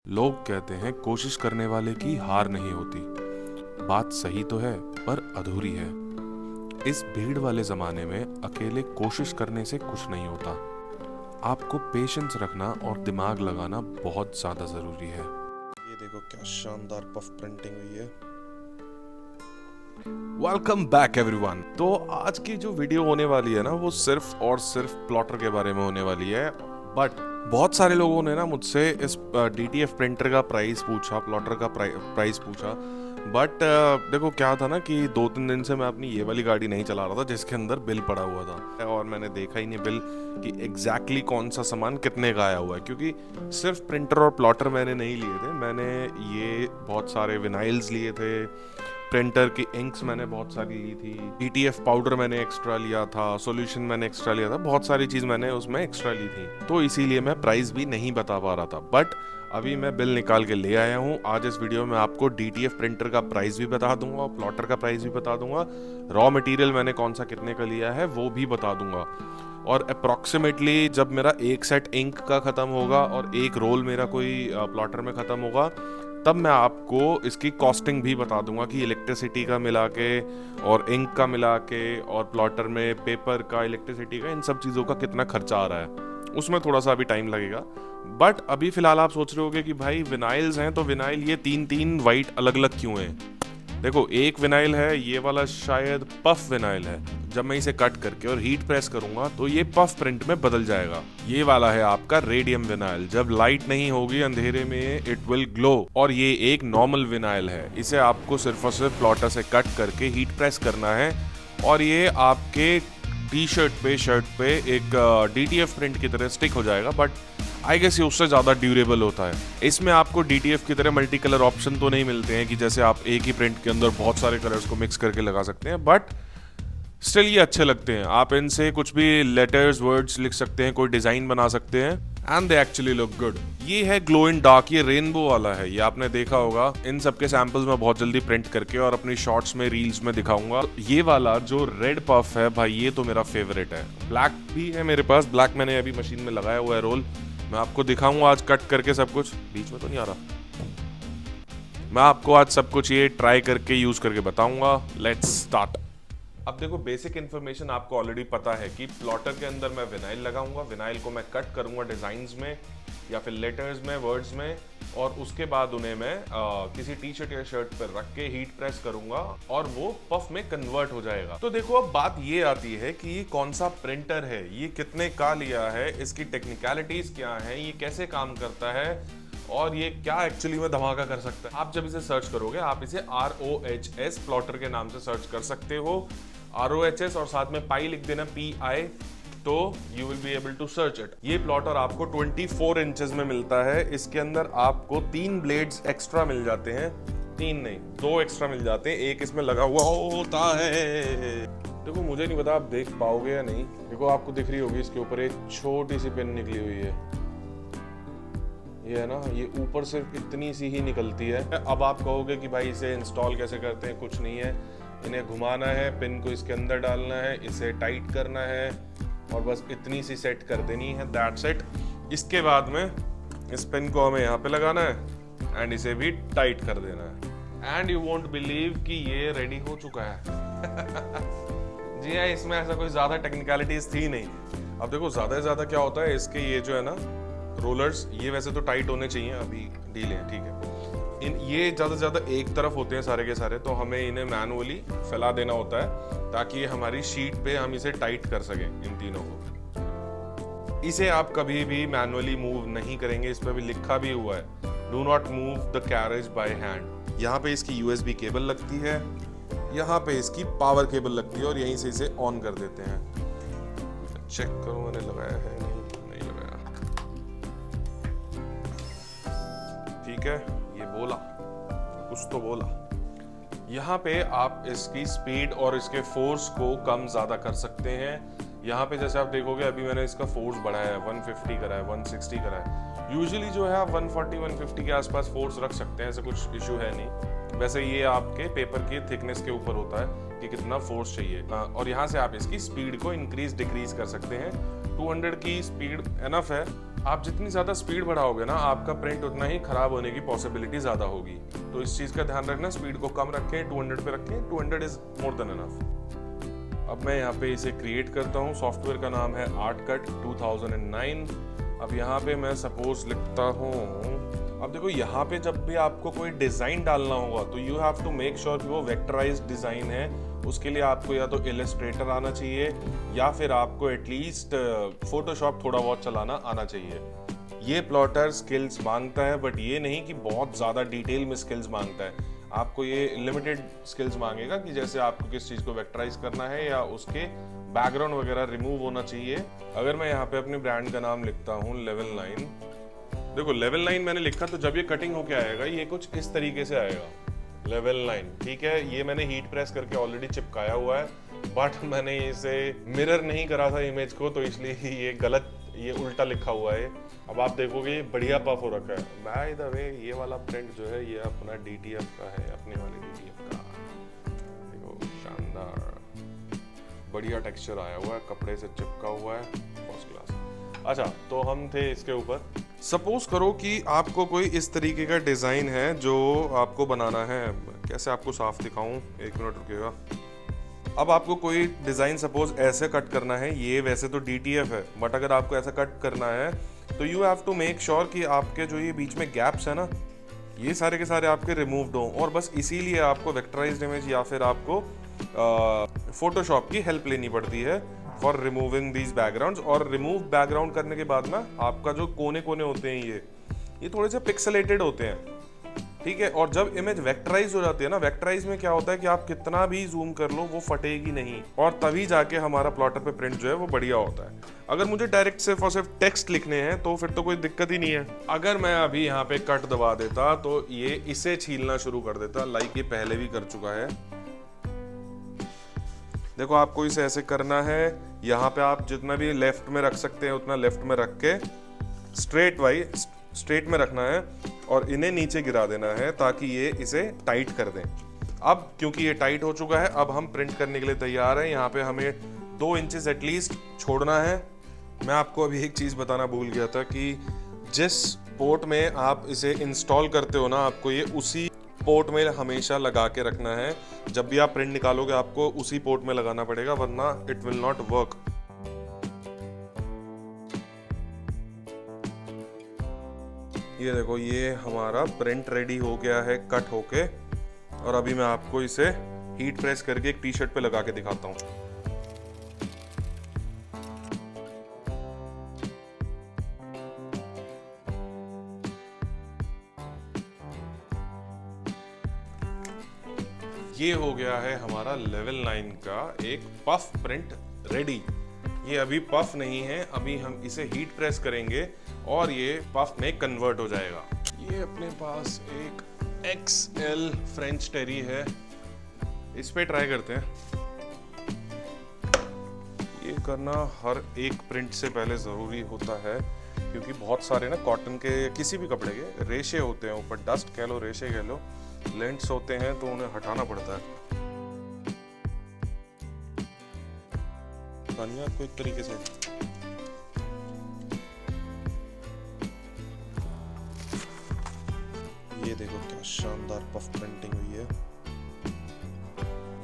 लोग कहते हैं कोशिश करने वाले की हार नहीं होती। बात सही तो है पर अधूरी है। इस भीड़ वाले जमाने में अकेले कोशिश करने से कुछ नहीं होता। आपको पेशेंस रखना और दिमाग लगाना बहुत ज्यादा जरूरी है। ये देखो क्या शानदार पफ प्रिंटिंग हुई है। Welcome back everyone. तो आज की जो वीडियो होने वाली है ना, वो सिर्फ और सिर्फ प्लॉटर के बारे में होने वाली है। बट बहुत सारे लोगों ने ना मुझसे इस DTF प्रिंटर का प्राइस पूछा, प्लॉटर का प्राइस पूछा। बट देखो क्या था ना कि 2-3 दिन से मैं अपनी ये वाली गाड़ी नहीं चला रहा था जिसके अंदर बिल पड़ा हुआ था, और मैंने देखा ही नहीं बिल कि एग्जैक्टली कौन सा सामान कितने का आया हुआ है। क्योंकि सिर्फ प्रिंटर और प्लॉटर मैंने नहीं लिए थे, मैंने ये बहुत सारे विनाइल्स लिए थे, प्रिंटर की इंक्स मैंने बहुत सारी ली थी, DTF पाउडर मैंने एक्स्ट्रा लिया था, सॉल्यूशन मैंने एक्स्ट्रा लिया था, बहुत सारी चीज़ मैंने उसमें एक्स्ट्रा ली थी। तो इसीलिए मैं प्राइस भी नहीं बता पा रहा था। बट अभी मैं बिल निकाल के ले आया हूँ। आज इस वीडियो में आपको DTF प्रिंटर का प्राइस भी बता दूंगा, प्लॉटर का प्राइस भी बता दूंगा, रॉ मटेरियल मैंने कौन सा कितने का लिया है वो भी बता दूंगा। और अप्रॉक्सीमेटली जब मेरा एक सेट इंक का ख़त्म होगा और एक रोल मेरा कोई प्लॉटर में ख़त्म होगा, तब मैं आपको इसकी कॉस्टिंग भी बता दूंगा कि इलेक्ट्रिसिटी का मिला के और इंक का मिला के और प्लॉटर में पेपर का, इलेक्ट्रिसिटी का, इन सब चीज़ों का कितना खर्चा आ रहा है। उसमें थोड़ा सा अभी टाइम लगेगा। बट अभी फिलहाल आप सोच रहे होगे कि भाई विनाइल्स हैं तो विनाइल ये 3-3 वाइट अलग अलग क्यों हैं। देखो, एक विनाइल है, ये वाला शायद पफ विनाइल है। जब मैं इसे कट करके और हीट प्रेस करूंगा तो ये पफ प्रिंट में बदल जाएगा। ये वाला है आपका रेडियम विनाइल, जब लाइट नहीं होगी अंधेरे में इट विल ग्लो। और ये एक नॉर्मल विनाइल है, इसे आपको सिर्फ और सिर्फ प्लॉटर से कट करके हीट प्रेस करना है और ये आपके टी शर्ट पे, शर्ट पे एक DTF प्रिंट की तरह स्टिक हो जाएगा। बट आई गेस ये उससे ज़्यादा ड्यूरेबल होता है। इसमें आपको DTF की तरह मल्टी कलर ऑप्शन तो नहीं मिलते हैं कि जैसे आप एक ही प्रिंट के अंदर बहुत सारे कलर्स को मिक्स करके लगा सकते हैं। बट स्टिल ये अच्छे लगते हैं। आप इनसे कुछ भी लेटर्स, वर्ड्स लिख सकते हैं, कोई डिज़ाइन बना सकते हैं, and they actually look good. ये है ग्लो इन डार्क, ये रेनबो वाला है, ये आपने देखा होगा। इन सब के सैंपल्स मैं बहुत जल्दी प्रिंट करके और अपनी शॉर्ट्स में, रील्स में दिखाऊंगा। ये वाला जो रेड पफ है भाई, ये तो मेरा फेवरेट है। ब्लैक भी है मेरे पास, ब्लैक मैंने अभी मशीन में लगाया हुआ है रोल। मैं आपको दिखाऊंगा आज कट करके सब कुछ। बीच में तो नहीं आ रहा। मैं आपको आज सब कुछ ये ट्राई करके यूज करके बताऊंगा। Let's start. अब देखो, बेसिक इन्फॉर्मेशन आपको ऑलरेडी पता है कि प्लॉटर के अंदर मैं विनाइल लगाऊंगा, विनाइल को मैं कट करूंगा डिजाइन्स में या फिर लेटर्स में, वर्ड्स में, और उसके बाद उन्हें मैं किसी टी शर्ट या शर्ट पर रख के हीट प्रेस करूंगा और वो पफ में कन्वर्ट हो जाएगा। तो देखो, अब बात ये आती है कि ये कौन सा प्रिंटर है, ये कितने का लिया है, इसकी टेक्निकलिटीज क्या है, ये कैसे काम करता है और ये क्या एक्चुअली में धमाका कर सकता है। आप जब इसे सर्च करोगे, आप इसे ROHS प्लॉटर के नाम से सर्च कर सकते हो, ROHS, और साथ में पाई लिख देना, PI, तो you will be able to search it. ये प्लॉटर आपको 24 इंचेस में मिलता है। इसके अंदर आपको 3 ब्लेड्स एक्स्ट्रा मिल जाते हैं, 3 नहीं 2 एक्स्ट्रा मिल जाते हैं, एक इसमें लगा हुआ होता है। देखो, मुझे नहीं पता आप देख पाओगे या नहीं। देखो, आपको दिख रही होगी, इसके ऊपर एक छोटी सी पिन निकली हुई है। ये है ना, ये ऊपर सिर्फ इतनी सी ही निकलती है। अब आप कहोगे कि भाई इसे इंस्टॉल कैसे करते हैं। कुछ नहीं है, इन्हें घुमाना है, पिन को इसके अंदर डालना है, इसे टाइट करना है और बस इतनी सी सेट कर देनी है, दैट्स इट। इसके बाद में इस पिन को हमें यहाँ पे लगाना है एंड इसे भी टाइट कर देना है, एंड यू वोंट बिलीव कि ये रेडी हो चुका है। जी हाँ, इसमें ऐसा कोई ज्यादा टेक्निकलिटीज थी नहीं। अब देखो, ज्यादा से ज्यादा क्या होता है, इसके ये जो है ना रोलर्स, ये वैसे तो टाइट होने चाहिए, अभी ढीले हैं, ठीक है। ये ज़्यादा से ज़्यादा एक तरफ होते हैं सारे के सारे, तो हमें इन्हें मैनुअली फैला देना होता है ताकि हमारी शीट पे हम इसे टाइट कर सकें, इन तीनों को। इसे आप कभी भी मैनुअली मूव नहीं करेंगे, इस पर भी लिखा भी हुआ है, do not move the carriage by hand. यहाँ पे इसकी USB केबल लगती है, यहाँ पे इसकी पावर केबल लगती है, और यहीं से इसे ऑन कर देते हैं। चेक करो मैंने लगाया है, नहीं लगाया, ठीक है। ये बोला, कुछ तो बोला। यहाँ पे आप इसकी स्पीड और इसके फोर्स को कम ज्यादा कर सकते हैं। यहाँ पे जैसे आप देखोगे, अभी मैंने इसका फोर्स बढ़ाया है, 150 करा है, 160 करा है। यूजुअली जो है आप 140-150 के आसपास फोर्स रख सकते हैं, ऐसे कुछ इशू है नहीं। वैसे ये आपके पेपर की थिकनेस के ऊपर होता है कि कितना फोर्स चाहिए, और यहाँ से आप इसकी स्पीड को इंक्रीज डिक्रीज कर सकते हैं। 200 की स्पीड एनफ है। आप जितनी ज़्यादा स्पीड बढ़ाओगे ना, आपका प्रिंट उतना ही खराब होने की पॉसिबिलिटी ज़्यादा होगी। तो इस चीज़ का ध्यान रखना, स्पीड को कम रखें, 200 पे रखें, 200 इज़ मोर देन एनफ। अब मैं यहाँ पे इसे क्रिएट करता हूँ। सॉफ्टवेयर का नाम है आर्टकट 2009। अब यहाँ पे मैं सपोज लिखता हूँ, अब देखो यहाँ पे जब भी आपको कोई डिज़ाइन डालना होगा तो you have to make sure कि वो वेक्टराइज्ड डिज़ाइन है। उसके लिए आपको या तो इलस्ट्रेटर आना चाहिए या फिर आपको एटलीस्ट फोटोशॉप थोड़ा बहुत चलाना आना चाहिए। ये प्लॉटर स्किल्स मांगता है, बट ये नहीं कि बहुत ज़्यादा डिटेल में स्किल्स मांगता है। आपको ये लिमिटेड स्किल्स मांगेगा कि जैसे आपको किस चीज़ को वेक्टराइज करना है या उसके बैकग्राउंड वगैरह रिमूव होना चाहिए। अगर मैं यहाँ पे अपने ब्रांड का नाम लिखता हूँ लेवल 9, देखो लेवल 9 मैंने लिखा, तो जब ये कटिंग होके आएगा ये कुछ इस तरीके से आएगा, लेवल 9। ठीक है, ये मैंने हीट प्रेस करके ऑलरेडी चिपकाया हुआ है, बट मैंने इसे मिरर नहीं करा था इमेज को, तो इसलिए ये गलत, ये उल्टा लिखा हुआ है। अब आप देखोगे ये बढ़िया पफ हो रखा है। बाय द वे ये वाला प्रिंट जो है ये अपना DTF का है, अपने वाले DTF का। देखो शानदार बढ़िया टेक्सचर आया हुआ है, कपड़े से चिपका हुआ है, फर्स्ट क्लास। अच्छा, तो हम थे इसके ऊपर। सपोज करो कि आपको कोई इस तरीके का डिज़ाइन है जो आपको बनाना है। कैसे आपको साफ दिखाऊं, एक मिनट रुकिएगा। अब आपको कोई डिज़ाइन सपोज ऐसे कट करना है, ये वैसे तो DTF है, बट अगर आपको ऐसा कट करना है तो you have to make sure कि आपके जो ये बीच में गैप्स है ना, ये सारे के सारे आपके रिमूव्ड हों। और बस इसीलिए आपको वेक्टराइज्ड इमेज या फिर आपको फोटोशॉप की हेल्प लेनी पड़ती है फॉर रिमूविंग दीज बैकग्राउंड्स। और रिमूव बैकग्राउंड करने के बाद ना आपका जो कोने कोने होते हैं ये थोड़े से पिक्सेलेटेड होते हैं। ठीक है, और जब इमेज वेक्टराइज हो जाती है ना, वेक्टराइज में क्या होता है कि आप कितना भी जूम कर लो वो फटेगी नहीं, और तभी जाके हमारा प्लॉटर पे प्रिंट जो है वो बढ़िया होता है। अगर मुझे डायरेक्ट सिर्फ और सिर्फ टेक्स्ट लिखने हैं तो फिर तो कोई दिक्कत ही नहीं है। अगर मैं अभी यहाँ पे कट दबा देता तो ये इसे छीलना शुरू कर देता, लाइक ये पहले भी कर चुका है। देखो आपको इसे ऐसे करना है, यहाँ पे आप जितना भी लेफ्ट में रख सकते हैं उतना लेफ्ट में रख के स्ट्रेट में रखना है, और इन्हें नीचे गिरा देना है ताकि ये इसे टाइट कर दें। अब क्योंकि ये टाइट हो चुका है, अब हम प्रिंट करने के लिए तैयार हैं। यहाँ पे हमें 2 इंचेस एटलीस्ट छोड़ना है। मैं आपको अभी एक चीज़ बताना भूल गया था कि जिस पोर्ट में आप इसे इंस्टॉल करते हो ना, आपको ये उसी पोर्ट में हमेशा लगा के रखना है। जब भी आप प्रिंट निकालोगे आपको उसी पोर्ट में लगाना पड़ेगा, वरना इट विल नॉट वर्क। ये देखो ये हमारा प्रिंट रेडी हो गया है कट होके, और अभी मैं आपको इसे हीट प्रेस करके एक टी-शर्ट पे लगा के दिखाता हूँ। ये हो गया है हमारा लेवल 9 का एक पफ प्रिंट रेडी। ये अभी पफ नहीं है, अभी हम इसे हीट प्रेस करेंगे और ये पफ में कन्वर्ट हो जाएगा। ये अपने पास एक XL फ्रेंच टेरी है, इस पे ट्राई करते हैं। ये करना हर एक प्रिंट से पहले ज़रूरी होता है, क्योंकि बहुत सारे ना कॉटन के किसी भी कपड़े के रेशे होते हैं, ऊपर डस्ट कह लो, रेशे कह लो, लेंट्स होते हैं, तो उन्हें हटाना पड़ता है। तानिया आपको एक तरीके से ये देखो क्या शानदार पफ प्रिंटिंग हुई है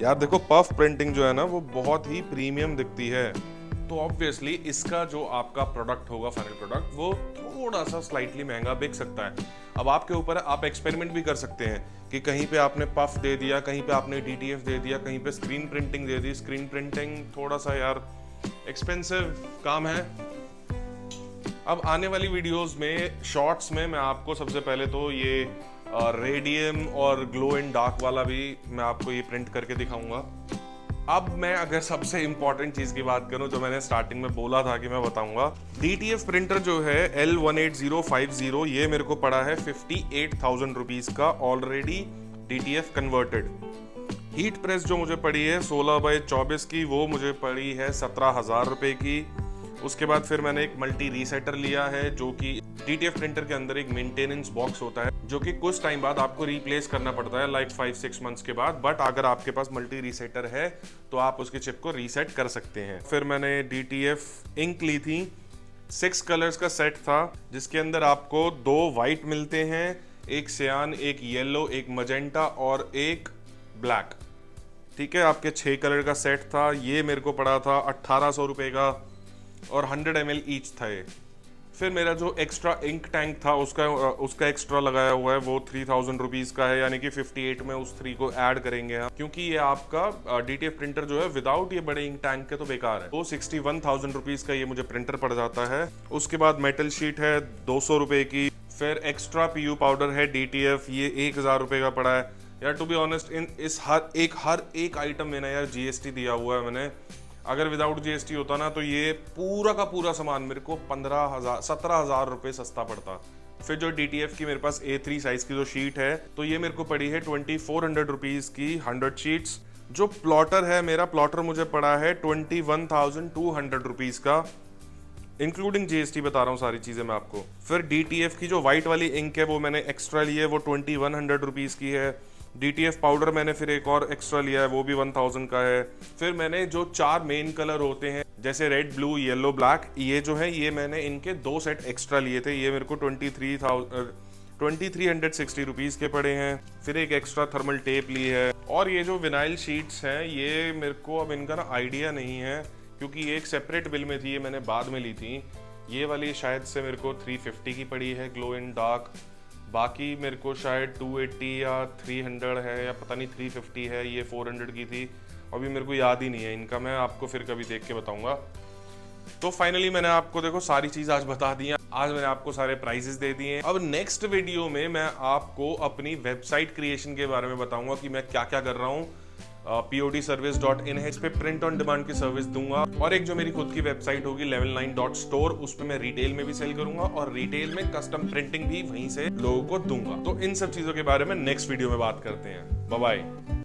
यार। देखो पफ प्रिंटिंग जो है ना वो बहुत ही प्रीमियम दिखती है। तो ऑब्वियसली इसका जो आपका प्रोडक्ट होगा, फाइनल प्रोडक्ट, वो थोड़ा सा स्लाइटली महंगा बिक सकता है। अब आपके ऊपर है, आप एक्सपेरिमेंट भी कर सकते हैं कि कहीं पे आपने पफ दे दिया, कहीं पे आपने DTF दे दिया, कहीं पे स्क्रीन प्रिंटिंग दे दी। स्क्रीन प्रिंटिंग थोड़ा सा यार एक्सपेंसिव काम है। अब आने वाली वीडियोस में, शॉर्ट्स में, मैं आपको सबसे पहले तो ये रेडियम और ग्लो इन डार्क वाला भी मैं आपको ये प्रिंट करके दिखाऊंगा। अब मैं अगर सबसे इंपॉर्टेंट चीज की बात करूं, जो मैंने स्टार्टिंग में बोला था कि मैं बताऊंगा, DTF प्रिंटर जो है L18050, ये मेरे को पड़ा है 58,000 रुपीज का already DTF converted. Heat press जो मुझे पड़ी है 16x24 की, वो मुझे पड़ी है 17,000 रुपए की। उसके बाद फिर मैंने एक मल्टी रीसेटर लिया है, जो कि DTF प्रिंटर के अंदर एक मेंटेनेंस बॉक्स होता है जो कि कुछ टाइम बाद आपको रिप्लेस करना पड़ता है, लाइक 5-6 मंथ्स के बाद। बट अगर आपके पास मल्टी रीसेटर है तो आप उसकी चिप को रीसेट कर सकते हैं। फिर मैंने DTF इंक ली थी, 6 कलर्स का सेट था, जिसके अंदर आपको 2 वाइट मिलते हैं, एक सियान, एक येलो, एक मजेंटा और एक ब्लैक। ठीक है, आपके 6 कलर का सेट था। ये मेरे को पड़ा था 1800 रुपये का और 100 ml ईच था ये। फिर मेरा जो एक्स्ट्रा इंक टैंक था उसका एक्स्ट्रा लगाया हुआ है, वो 3000 रुपीज़ का है, यानी कि 58 में उस 3 को ऐड करेंगे हम, क्योंकि ये आपका DTF प्रिंटर जो है विदाउट ये बड़े इंक टैंक के तो बेकार है। तो 61,000 रुपीज़ का ये मुझे प्रिंटर पड़ जाता है। उसके बाद मेटल शीट है 200 रुपये की। फिर एक्स्ट्रा PU पाउडर है DTF, ये 1000 रुपये का पड़ा है। यार टू बी ऑनेस्ट, इस हर एक आइटम में ना यार GST दिया हुआ है मैंने। अगर विदाउट GST होता ना तो ये पूरा का पूरा सामान मेरे को 17,000 रुपये सस्ता पड़ता। फिर जो DTF की मेरे पास A3 साइज की जो शीट है, तो ये मेरे को पड़ी है 2400 रुपीज़ की 100 शीट्स। जो प्लॉटर है, मेरा प्लॉटर मुझे पड़ा है 21,200 रुपीज़ का, इंक्लूडिंग GST बता रहा हूँ सारी चीज़ें मैं आपको। फिर DTF की जो वाइट वाली इंक है वो मैंने एक्स्ट्रा ली है, वो 2100 रुपीज़ की है। DTF पाउडर मैंने फिर एक और एक्स्ट्रा लिया है, वो भी 1000 का है। फिर मैंने जो 4 मेन कलर होते हैं, जैसे रेड, ब्लू, येलो, ब्लैक, ये जो है ये मैंने इनके 2 सेट एक्स्ट्रा लिए थे। ये मेरे को 2360 रुपीज़ के पड़े हैं। फिर एक एक्स्ट्रा थर्मल टेप ली है। और ये जो विनाइल शीट्स हैं, ये मेरे को अब इनका ना आइडिया नहीं है, क्योंकि ये एक सेपरेट बिल में थी, ये मैंने बाद में ली थी। ये वाली शायद से मेरे को 350 की पड़ी है, ग्लो इन डार्क। बाकी मेरे को शायद 280 या 300 है, या पता नहीं 350 है। ये 400 की थी, अभी मेरे को याद ही नहीं है इनका, मैं आपको फिर कभी देख के बताऊंगा। तो फाइनली मैंने आपको देखो सारी चीज़ आज बता दी है। आज मैंने आपको सारे प्राइजेस दे दिए हैं। अब नेक्स्ट वीडियो में मैं आपको अपनी वेबसाइट क्रिएशन के बारे में बताऊंगा कि मैं क्या क्या कर रहा हूँ। podservice.in पे प्रिंट ऑन डिमांड की सर्विस दूंगा, और एक जो मेरी खुद की वेबसाइट होगी level9.store, उस पे मैं रिटेल में भी सेल करूंगा और रिटेल में कस्टम प्रिंटिंग भी वहीं से लोगों को दूंगा। तो इन सब चीजों के बारे में नेक्स्ट वीडियो में बात करते हैं। Bye bye.